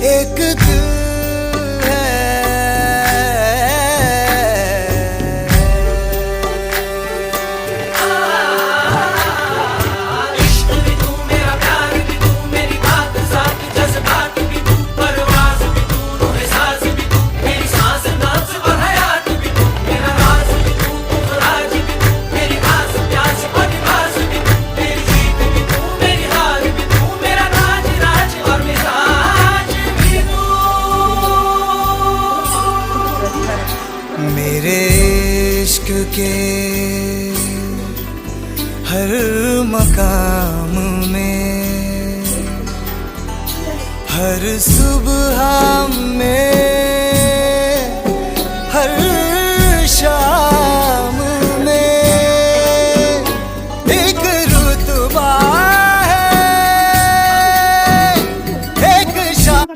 एक दिल है। इश्क भी तू, मेरा प्यार भी तू, मेरी बात साथ जज्बात भी तू, परवाज़ भी तू, रूह साज़ भी तू, मेरी सांस नाज़ और हयात भी तू, मेरा राज भी तू, राज भी तू, मेरी आस प्यास और लिबास भी तू, मेरी जीत भी तू, मेरी हार भी तू, मेरा राज राज और मिजाज भी तू। मेरे इश्क के हर मकाम में, हर सुबह में, हर शाम में एक रुतबा है, एक शाम।